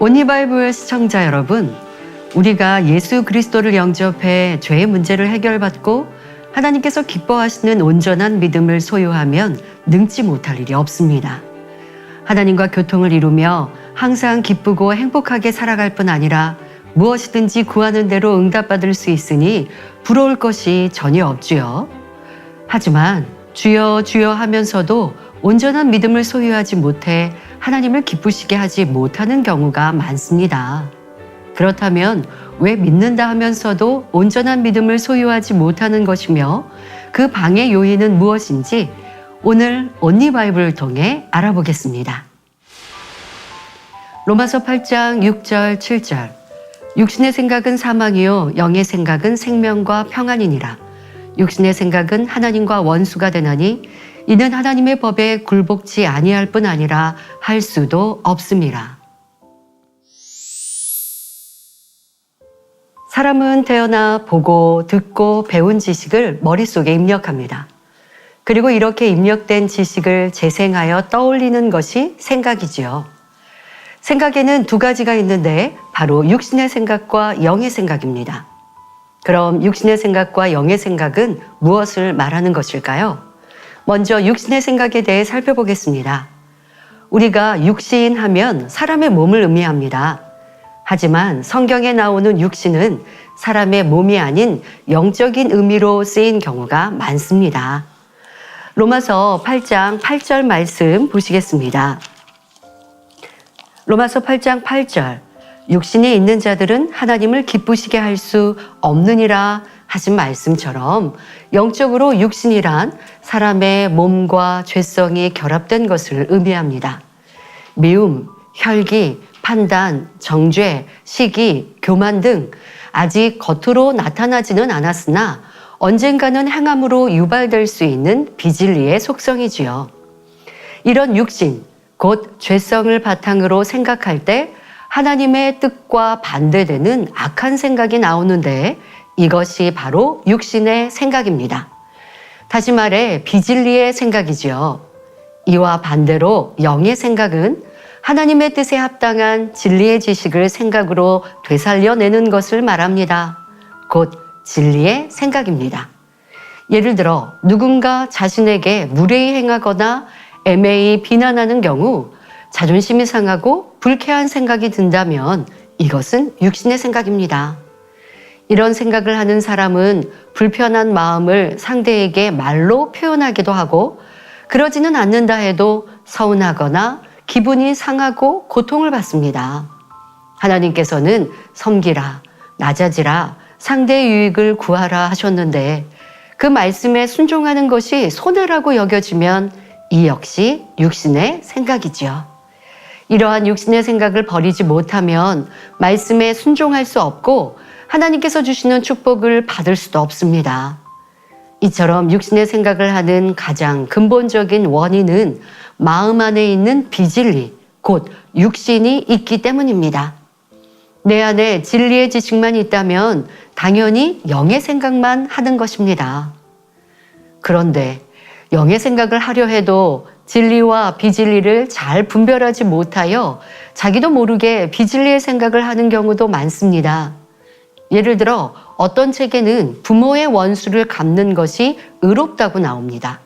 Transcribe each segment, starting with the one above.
온리바이블 시청자 여러분, 우리가 예수 그리스도를 영접해 죄의 문제를 해결받고 하나님께서 기뻐하시는 온전한 믿음을 소유하면 능지 못할 일이 없습니다. 하나님과 교통을 이루며 항상 기쁘고 행복하게 살아갈 뿐 아니라 무엇이든지 구하는 대로 응답받을 수 있으니 부러울 것이 전혀 없지요. 하지만 주여 주여 하면서도 온전한 믿음을 소유하지 못해 하나님을 기쁘시게 하지 못하는 경우가 많습니다. 그렇다면 왜 믿는다 하면서도 온전한 믿음을 소유하지 못하는 것이며 그 방해 요인은 무엇인지 오늘 온리바이블을 통해 알아보겠습니다. 로마서 8장 6절 7절 육신의 생각은 사망이요 영의 생각은 생명과 평안이니라. 육신의 생각은 하나님과 원수가 되나니 이는 하나님의 법에 굴복지 아니할 뿐 아니라 할 수도 없음이라. 사람은 태어나 보고 듣고 배운 지식을 머릿속에 입력합니다. 그리고 이렇게 입력된 지식을 재생하여 떠올리는 것이 생각이지요. 생각에는 두 가지가 있는데 바로 육신의 생각과 영의 생각입니다. 그럼 육신의 생각과 영의 생각은 무엇을 말하는 것일까요? 먼저 육신의 생각에 대해 살펴보겠습니다. 우리가 육신 하면 사람의 몸을 의미합니다. 하지만 성경에 나오는 육신은 사람의 몸이 아닌 영적인 의미로 쓰인 경우가 많습니다. 로마서 8장 8절 말씀 보시겠습니다. 로마서 8장 8절 육신이 있는 자들은 하나님을 기쁘시게 할 수 없느니라 하신 말씀처럼 영적으로 육신이란 사람의 몸과 죄성이 결합된 것을 의미합니다. 미움, 혈기, 판단, 정죄, 시기, 교만 등 아직 겉으로 나타나지는 않았으나 언젠가는 행함으로 유발될 수 있는 비진리의 속성이지요. 이런 육신, 곧 죄성을 바탕으로 생각할 때 하나님의 뜻과 반대되는 악한 생각이 나오는데 이것이 바로 육신의 생각입니다. 다시 말해 비진리의 생각이지요. 이와 반대로 영의 생각은 하나님의 뜻에 합당한 진리의 지식을 생각으로 되살려내는 것을 말합니다. 곧 진리의 생각입니다. 예를 들어 누군가 자신에게 무례히 행하거나 애매히 비난하는 경우 자존심이 상하고 불쾌한 생각이 든다면 이것은 육신의 생각입니다. 이런 생각을 하는 사람은 불편한 마음을 상대에게 말로 표현하기도 하고 그러지는 않는다 해도 서운하거나 기분이 상하고 고통을 받습니다. 하나님께서는 섬기라, 낮아지라, 상대의 유익을 구하라 하셨는데 그 말씀에 순종하는 것이 손해라고 여겨지면 이 역시 육신의 생각이지요. 이러한 육신의 생각을 버리지 못하면 말씀에 순종할 수 없고 하나님께서 주시는 축복을 받을 수도 없습니다. 이처럼 육신의 생각을 하는 가장 근본적인 원인은 마음 안에 있는 비진리, 곧 육신이 있기 때문입니다. 내 안에 진리의 지식만 있다면 당연히 영의 생각만 하는 것입니다. 그런데 영의 생각을 하려 해도 진리와 비진리를 잘 분별하지 못하여 자기도 모르게 비진리의 생각을 하는 경우도 많습니다. 예를 들어 어떤 책에는 부모의 원수를 갚는 것이 의롭다고 나옵니다.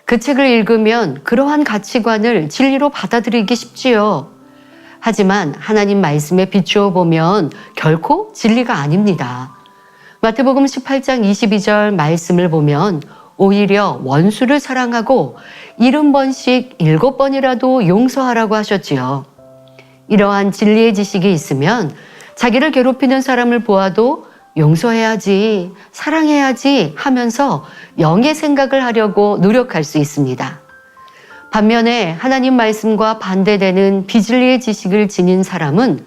그 책을 읽으면 그러한 가치관을 진리로 받아들이기 쉽지요. 하지만 하나님 말씀에 비추어 보면 결코 진리가 아닙니다. 마태복음 18장 22절 말씀을 보면 오히려 원수를 사랑하고 70번씩 7번이라도 용서하라고 하셨지요. 이러한 진리의 지식이 있으면 자기를 괴롭히는 사람을 보아도 용서해야지, 사랑해야지 하면서 영의 생각을 하려고 노력할 수 있습니다. 반면에 하나님 말씀과 반대되는 비진리의 지식을 지닌 사람은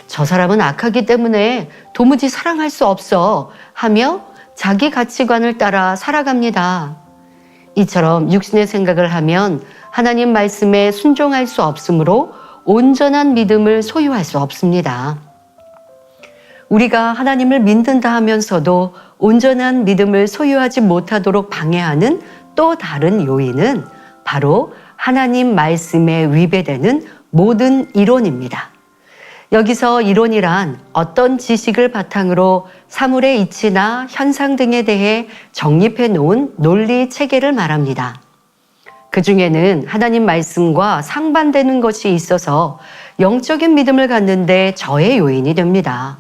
저 사람은 악하기 때문에 도무지 사랑할 수 없어 하며 자기 가치관을 따라 살아갑니다. 이처럼 육신의 생각을 하면 하나님 말씀에 순종할 수 없으므로 온전한 믿음을 소유할 수 없습니다. 우리가 하나님을 믿는다 하면서도 온전한 믿음을 소유하지 못하도록 방해하는 또 다른 요인은 바로 하나님 말씀에 위배되는 모든 이론입니다. 여기서 이론이란 어떤 지식을 바탕으로 사물의 이치나 현상 등에 대해 정립해 놓은 논리 체계를 말합니다. 그 중에는 하나님 말씀과 상반되는 것이 있어서 영적인 믿음을 갖는데 저해 요인이 됩니다.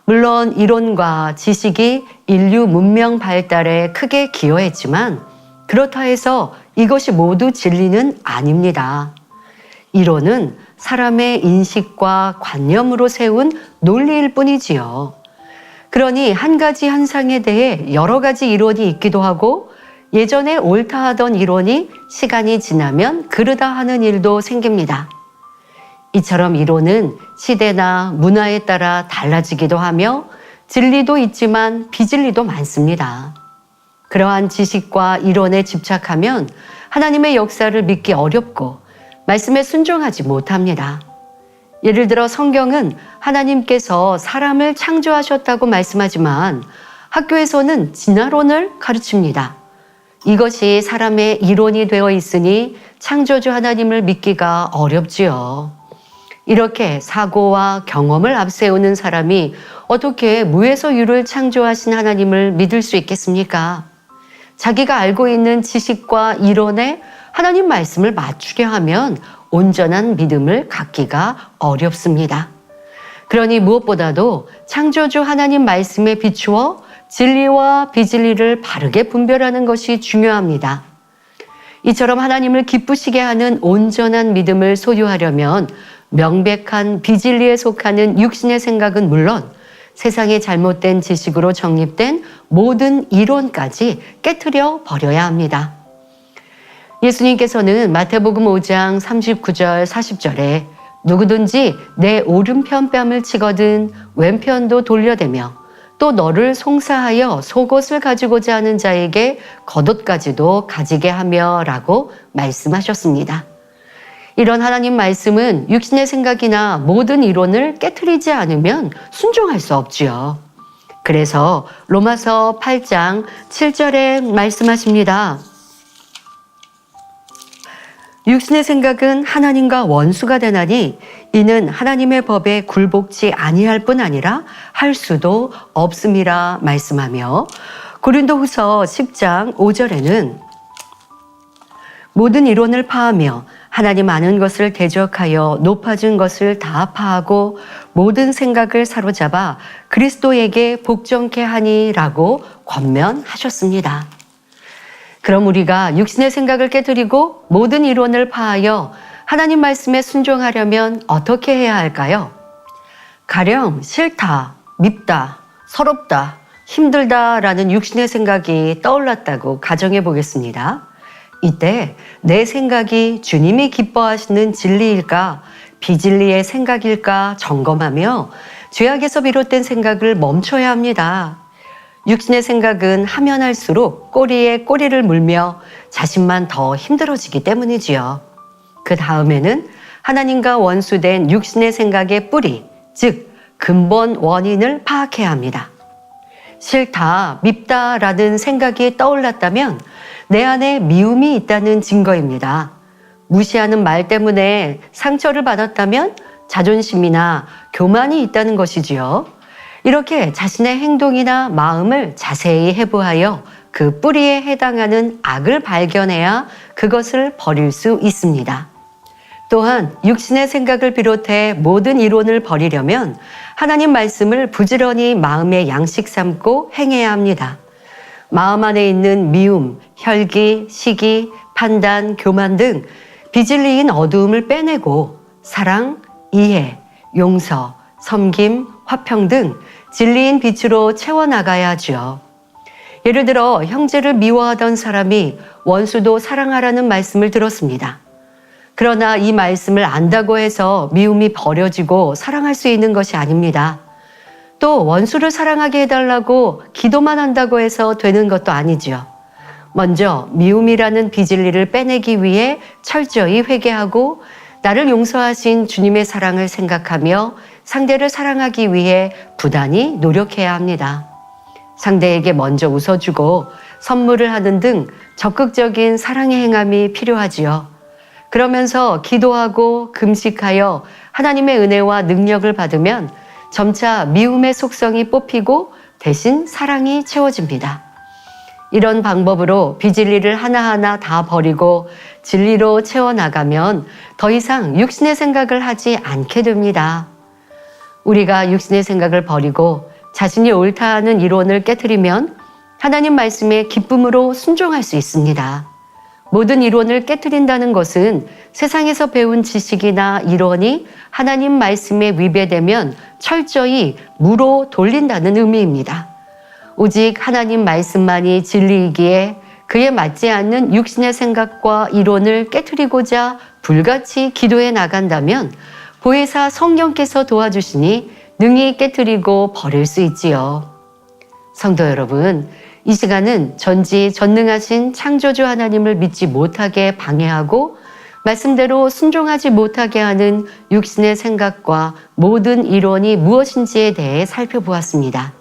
물론 이론과 지식이 인류 문명 발달에 크게 기여했지만 그렇다 해서 이것이 모두 진리는 아닙니다. 이론은 사람의 인식과 관념으로 세운 논리일 뿐이지요. 그러니 한 가지 현상에 대해 여러 가지 이론이 있기도 하고 예전에 옳다 하던 이론이 시간이 지나면 그르다 하는 일도 생깁니다. 이처럼 이론은 시대나 문화에 따라 달라지기도 하며 진리도 있지만 비진리도 많습니다. 그러한 지식과 이론에 집착하면 하나님의 역사를 믿기 어렵고 말씀에 순종하지 못합니다. 예를 들어 성경은 하나님께서 사람을 창조하셨다고 말씀하지만 학교에서는 진화론을 가르칩니다. 이것이 사람의 이론이 되어 있으니 창조주 하나님을 믿기가 어렵지요. 이렇게 사고와 경험을 앞세우는 사람이 어떻게 무에서 유를 창조하신 하나님을 믿을 수 있겠습니까? 자기가 알고 있는 지식과 이론에 하나님 말씀을 맞추려 하면 온전한 믿음을 갖기가 어렵습니다. 그러니 무엇보다도 창조주 하나님 말씀에 비추어 진리와 비진리를 바르게 분별하는 것이 중요합니다. 이처럼 하나님을 기쁘시게 하는 온전한 믿음을 소유하려면 명백한 비진리에 속하는 육신의 생각은 물론 세상의 잘못된 지식으로 정립된 모든 이론까지 깨트려 버려야 합니다. 예수님께서는 마태복음 5장 39절 40절에 누구든지 내 오른편 뺨을 치거든 왼편도 돌려대며 또 너를 송사하여 속옷을 가지고자 하는 자에게 겉옷까지도 가지게 하며 라고 말씀하셨습니다. 이런 하나님 말씀은 육신의 생각이나 모든 이론을 깨트리지 않으면 순종할 수 없지요. 그래서 로마서 8장 7절에 말씀하십니다. 육신의 생각은 하나님과 원수가 되나니 이는 하나님의 법에 굴복지 아니할 뿐 아니라 할 수도 없음이라 말씀하며 고린도후서 10장 5절에는 모든 이론을 파하며 하나님 아는 것을 대적하여 높아진 것을 다 파하고 모든 생각을 사로잡아 그리스도에게 복종케 하니라고 권면하셨습니다. 그럼 우리가 육신의 생각을 깨뜨리고 모든 이론을 파하여 하나님 말씀에 순종하려면 어떻게 해야 할까요? 가령 싫다, 밉다, 서럽다, 힘들다라는 육신의 생각이 떠올랐다고 가정해 보겠습니다. 이때 내 생각이 주님이 기뻐하시는 진리일까, 비진리의 생각일까 점검하며 죄악에서 비롯된 생각을 멈춰야 합니다. 육신의 생각은 하면 할수록 꼬리에 꼬리를 물며 자신만 더 힘들어지기 때문이지요. 그 다음에는 하나님과 원수된 육신의 생각의 뿌리, 즉 근본 원인을 파악해야 합니다. 싫다, 밉다라는 생각이 떠올랐다면 내 안에 미움이 있다는 증거입니다. 무시하는 말 때문에 상처를 받았다면 자존심이나 교만이 있다는 것이지요. 이렇게 자신의 행동이나 마음을 자세히 해부하여 그 뿌리에 해당하는 악을 발견해야 그것을 버릴 수 있습니다. 또한 육신의 생각을 비롯해 모든 이론을 버리려면 하나님 말씀을 부지런히 마음의 양식 삼고 행해야 합니다. 마음 안에 있는 미움, 혈기, 시기, 판단, 교만 등 비진리인 어두움을 빼내고 사랑, 이해, 용서, 섬김, 화평 등 진리인 빛으로 채워나가야 하죠. 예를 들어 형제를 미워하던 사람이 원수도 사랑하라는 말씀을 들었습니다. 그러나 이 말씀을 안다고 해서 미움이 버려지고 사랑할 수 있는 것이 아닙니다. 또 원수를 사랑하게 해달라고 기도만 한다고 해서 되는 것도 아니지요. 먼저 미움이라는 비진리를 빼내기 위해 철저히 회개하고 나를 용서하신 주님의 사랑을 생각하며 상대를 사랑하기 위해 부단히 노력해야 합니다. 상대에게 먼저 웃어주고 선물을 하는 등 적극적인 사랑의 행함이 필요하지요. 그러면서 기도하고 금식하여 하나님의 은혜와 능력을 받으면 점차 미움의 속성이 뽑히고 대신 사랑이 채워집니다. 이런 방법으로 비진리를 하나하나 다 버리고 진리로 채워나가면 더 이상 육신의 생각을 하지 않게 됩니다. 우리가 육신의 생각을 버리고 자신이 옳다 하는 이론을 깨트리면 하나님 말씀에 기쁨으로 순종할 수 있습니다. 모든 이론을 깨트린다는 것은 세상에서 배운 지식이나 이론이 하나님 말씀에 위배되면 철저히 무로 돌린다는 의미입니다. 오직 하나님 말씀만이 진리이기에 그에 맞지 않는 육신의 생각과 이론을 깨트리고자 불같이 기도해 나간다면 보혜사 성령께서 도와주시니 능히 깨트리고 버릴 수 있지요. 성도 여러분, 이 시간은 전지전능하신 창조주 하나님을 믿지 못하게 방해하고 말씀대로 순종하지 못하게 하는 육신의 생각과 모든 이론이 무엇인지에 대해 살펴보았습니다.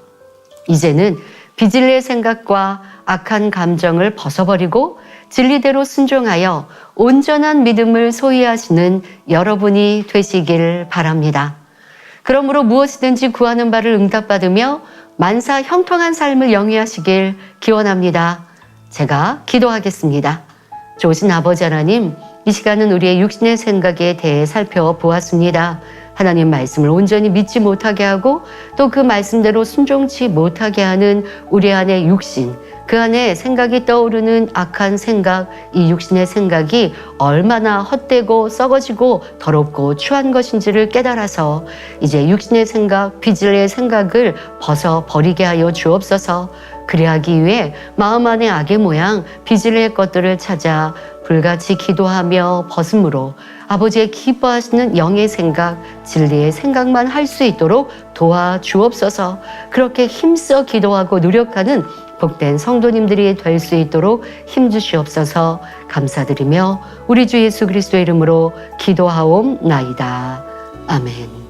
이제는 비진리의 생각과 악한 감정을 벗어버리고 진리대로 순종하여 온전한 믿음을 소유하시는 여러분이 되시길 바랍니다. 그러므로 무엇이든지 구하는 바를 응답받으며 만사 형통한 삶을 영위하시길 기원합니다. 제가 기도하겠습니다. 좋으신 아버지 하나님, 이 시간은 우리의 육신의 생각에 대해 살펴보았습니다. 하나님 말씀을 온전히 믿지 못하게 하고 또 그 말씀대로 순종치 못하게 하는 우리 안의 육신, 그 안에 생각이 떠오르는 악한 생각, 이 육신의 생각이 얼마나 헛되고 썩어지고 더럽고 추한 것인지를 깨달아서 이제 육신의 생각, 비진리의 생각을 벗어버리게 하여 주옵소서. 그리하기 위해 마음 안의 악의 모양, 비진리의 것들을 찾아 불같이 기도하며 벗음으로 아버지의 기뻐하시는 영의 생각, 진리의 생각만 할 수 있도록 도와주옵소서. 그렇게 힘써 기도하고 노력하는 복된 성도님들이 될 수 있도록 힘주시옵소서. 감사드리며 우리 주 예수 그리스도의 이름으로 기도하옵나이다. 아멘.